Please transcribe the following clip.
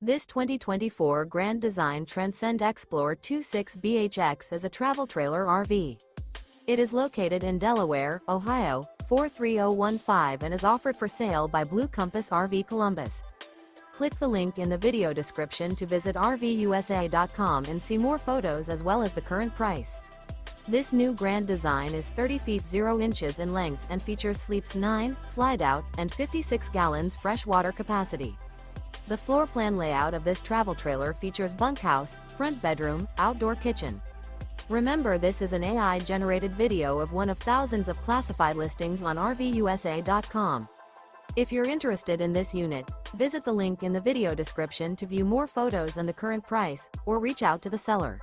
This 2024 Grand Design Transcend Xplor 26BHX is a travel trailer RV. It is located in Delaware, Ohio, 43015 and is offered for sale by Blue Compass RV Columbus. Click the link in the video description to visit RVUSA.com and see more photos as well as the current price. This new Grand Design is 30 feet 0 inches in length and features sleeps 9, Slideout, and 56 gallons fresh water capacity. The floor plan layout of this travel trailer features bunkhouse, front bedroom, outdoor kitchen. Remember, this is an AI-generated video of one of thousands of classified listings on RVUSA.com. If you're interested in this unit, visit the link in the video description to view more photos and the current price, or reach out to the seller.